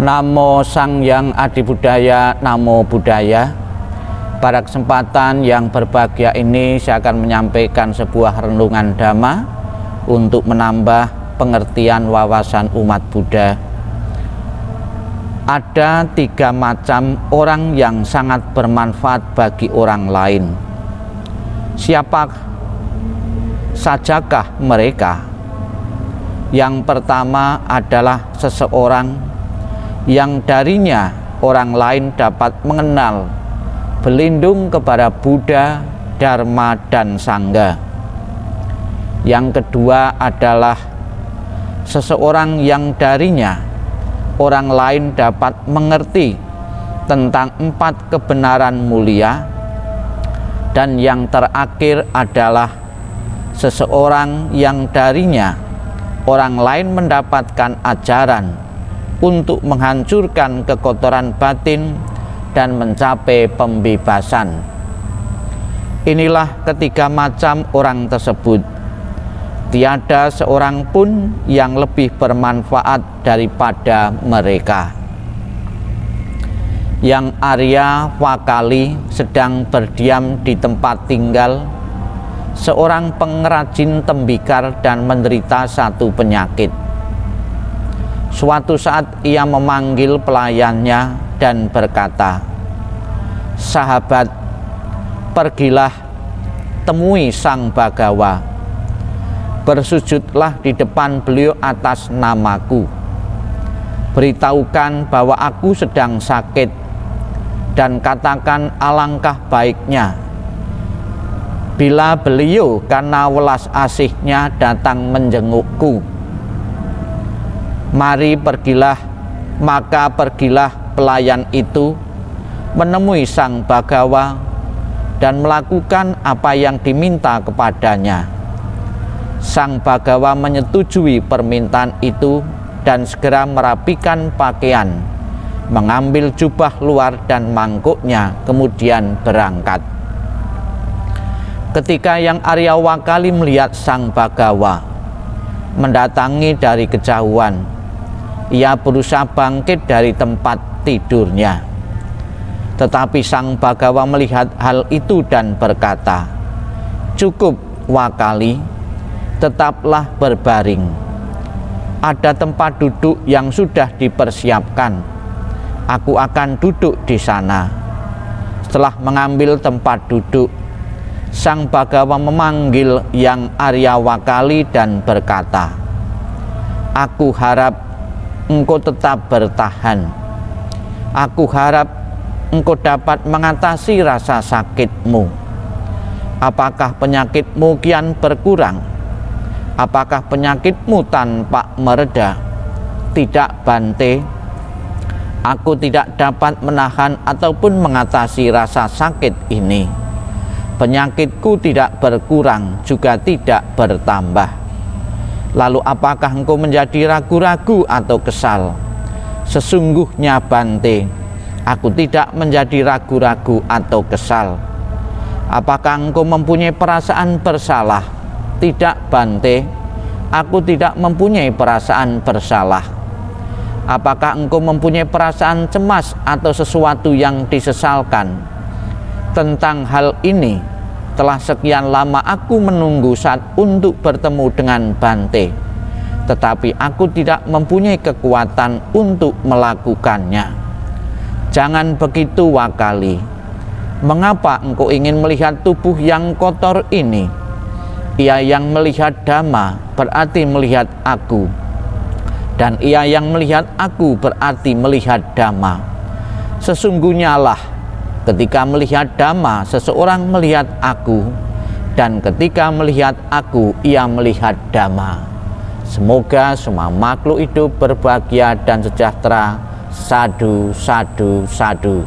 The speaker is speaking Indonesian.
Namo Sang Hyang Adibudaya, Namo Buddhaya. Pada kesempatan yang berbahagia ini saya akan menyampaikan sebuah renungan Dhamma untuk menambah pengertian wawasan umat Buddha. Ada 3 macam orang yang sangat bermanfaat bagi orang lain. Siapa sajakah mereka? Yang pertama adalah seseorang yang darinya orang lain dapat mengenal, berlindung kepada Buddha, Dharma, dan Sangha. Yang kedua adalah seseorang yang darinya orang lain dapat mengerti tentang 4 kebenaran mulia. Dan yang terakhir adalah seseorang yang darinya orang lain mendapatkan ajaran untuk menghancurkan kekotoran batin dan mencapai pembebasan. Inilah 3 macam orang tersebut. Tiada seorang pun yang lebih bermanfaat daripada mereka. Yang Arya Wakali sedang berdiam di tempat tinggal seorang pengrajin tembikar dan menderita satu penyakit. Suatu saat ia memanggil pelayannya dan berkata, "Sahabat, pergilah temui Sang Bhagawa. Bersujudlah di depan beliau atas namaku. Beritahukan bahwa aku sedang sakit dan katakan alangkah baiknya bila beliau karena welas asihnya datang menjengukku. Mari pergilah." Maka pergilah pelayan itu menemui Sang Bhagawa dan melakukan apa yang diminta kepadanya. Sang Bhagawa menyetujui permintaan itu dan segera merapikan pakaian, mengambil jubah luar dan mangkuknya, kemudian berangkat. Ketika yang Arya Wakali melihat Sang Bhagawa mendatangi dari kejauhan, ia berusaha bangkit dari tempat tidurnya. Tetapi Sang Bhagawa melihat hal itu dan berkata, "Cukup, Wakali, tetaplah berbaring. Ada tempat duduk yang sudah dipersiapkan. Aku akan duduk di sana." Setelah mengambil tempat duduk, Sang Bhagawa memanggil yang Arya Wakali dan berkata, "Aku harap engkau tetap bertahan. Aku harap engkau dapat mengatasi rasa sakitmu. Apakah penyakitmu kian berkurang? Apakah penyakitmu tanpa mereda?" "Tidak, Bante. Aku tidak dapat menahan ataupun mengatasi rasa sakit ini. Penyakitku tidak berkurang, juga tidak bertambah." "Lalu apakah engkau menjadi ragu-ragu atau kesal?" "Sesungguhnya, Bante, aku tidak menjadi ragu-ragu atau kesal." "Apakah engkau mempunyai perasaan bersalah?" "Tidak, Bante, aku tidak mempunyai perasaan bersalah." "Apakah engkau mempunyai perasaan cemas atau sesuatu yang disesalkan?" "Tentang hal ini, telah sekian lama aku menunggu saat untuk bertemu dengan Bante, tetapi aku tidak mempunyai kekuatan untuk melakukannya." "Jangan begitu, Wakali. Mengapa engkau ingin melihat tubuh yang kotor ini? Ia yang melihat Dhamma berarti melihat aku, dan ia yang melihat aku berarti melihat Dhamma. Sesungguhnya lah, ketika melihat Dhamma, seseorang melihat aku, dan ketika melihat aku, ia melihat Dhamma." Semoga semua makhluk hidup berbahagia dan sejahtera. Sadhu, sadhu, sadhu.